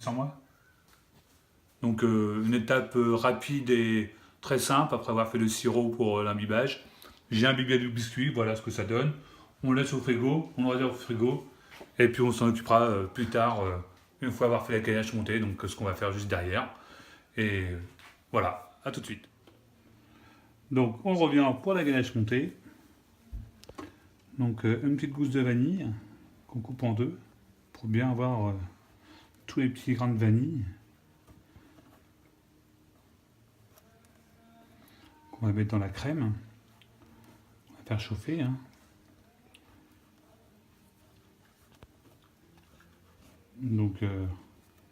sans moi. Donc une étape rapide et très simple après avoir fait le sirop pour l'imbibage. J'ai imbibé du biscuit, voilà ce que ça donne. On le laisse au frigo, on le réserve au frigo, et puis on s'en occupera plus tard, une fois avoir fait la ganache montée, donc ce qu'on va faire juste derrière. Et voilà, à tout de suite. Donc on revient pour la ganache montée. Donc une petite gousse de vanille qu'on coupe en deux pour bien avoir tous les petits grains de vanille. On va mettre dans la crème. On va faire chauffer. Hein. Donc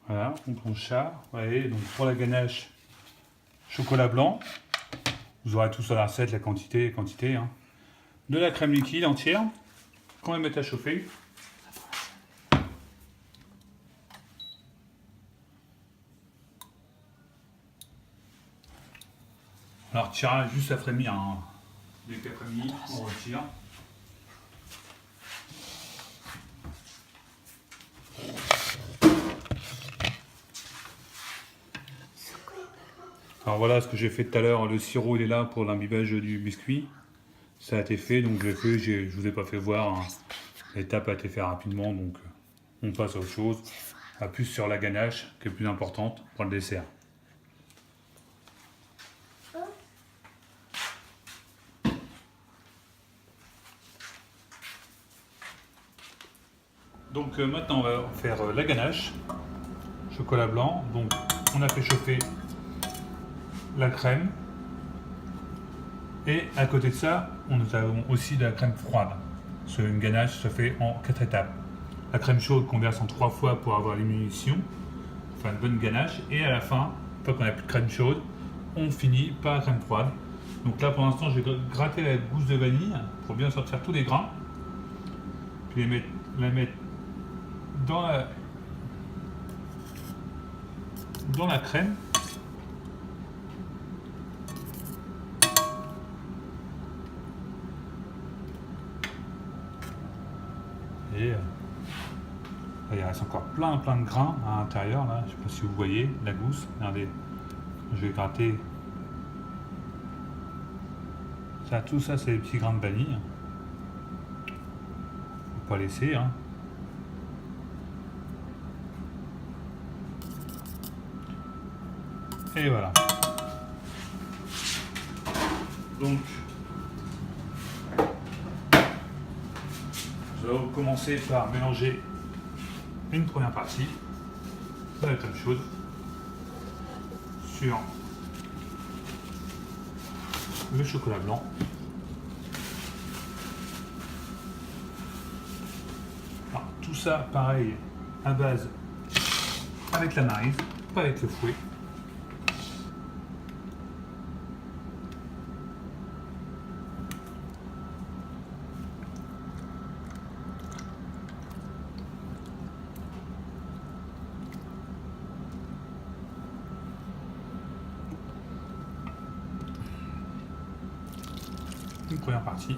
voilà, on prend le char. Voyez, donc pour la ganache, chocolat blanc. Vous aurez tout sur la recette, la quantité, Hein. De la crème liquide entière qu'on va mettre à chauffer. Alors tira juste après-midi. Hein. Dès qu'après-midi, on retire. Alors voilà ce que j'ai fait tout à l'heure, le sirop il est là pour l'imbibage du biscuit. Ça a été fait, donc je vous ai pas fait voir. Hein. L'étape a été faite rapidement, donc on passe à autre chose. À plus sur la ganache, qui est plus importante pour le dessert. Donc maintenant on va faire la ganache, chocolat blanc. Donc on a fait chauffer la crème. Et à côté de ça, nous avons aussi de la crème froide. Une ganache se fait en 4 étapes. La crème chaude qu'on verse en 3 fois pour avoir l'émulsion, enfin une bonne ganache. Et à la fin, une fois qu'on n'a plus de crème chaude, on finit par la crème froide. Donc là pour l'instant je vais gratter la gousse de vanille pour bien sortir tous les grains. Puis la mettre dans la crème. Et il reste encore plein de grains à l'intérieur là. Je ne sais pas si vous voyez la gousse. Regardez, je vais gratter. Ça, tout ça, c'est les petits grains de vanille. Faut pas laisser. Hein. Et voilà. Donc, je vais commencer par mélanger une première partie de la crème chaude sur le chocolat blanc. Alors, tout ça pareil à base avec la maryse, pas avec le fouet. Une première partie.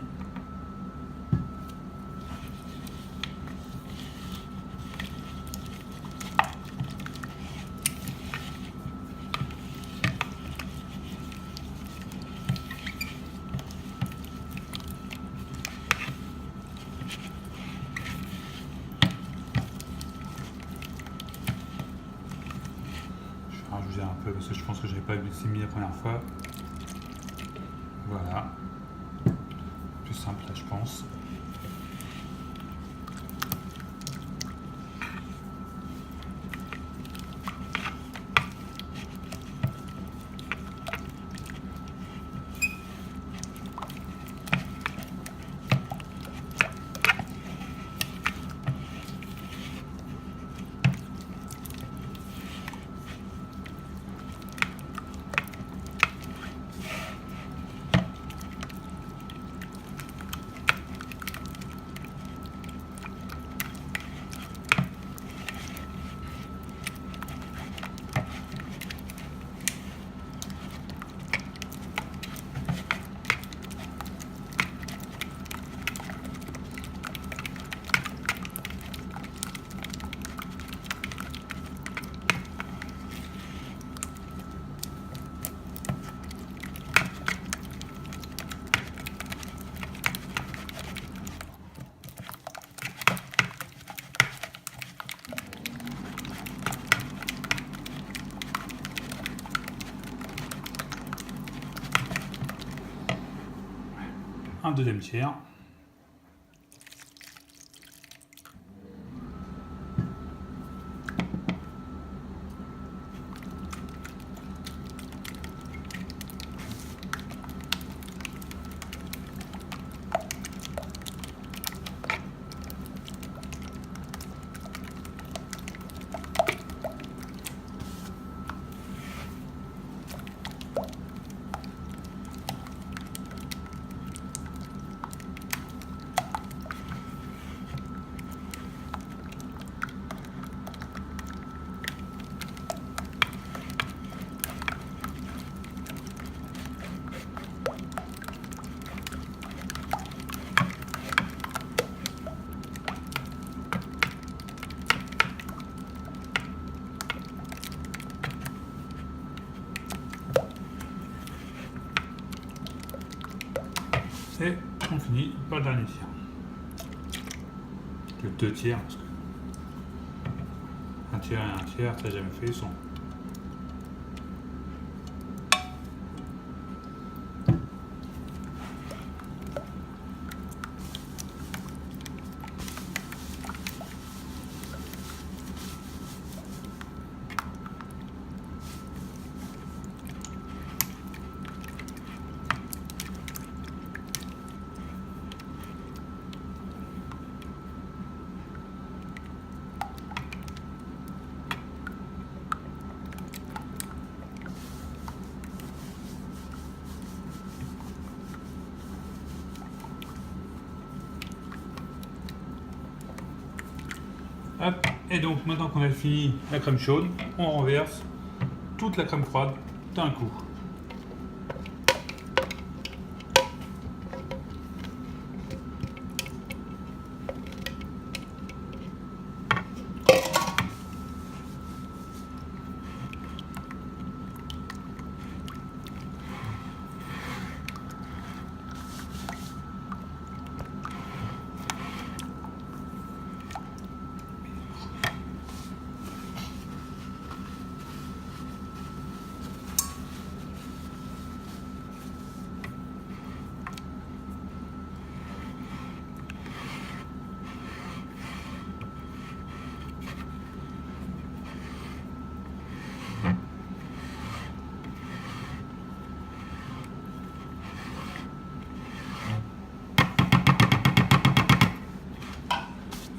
Je vais rajouter un peu parce que je pense que je n'avais pas mis la première fois. Voilà. Plus simple là je pense. un deuxième tiers. Et on finit par le dernier tiers. Le 2 tiers, parce que un tiers et un tiers, t'as jamais fait son. Hop. Et donc maintenant qu'on a fini la crème chaude, on renverse toute la crème froide d'un coup.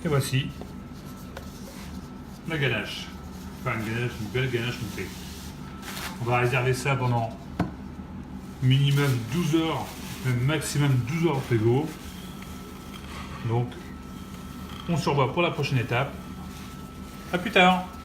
Et voici la ganache. Enfin, une belle ganache montée. On va réserver ça pendant minimum 12 heures, même maximum 12 heures au frigo. Donc, on se revoit pour la prochaine étape. À plus tard!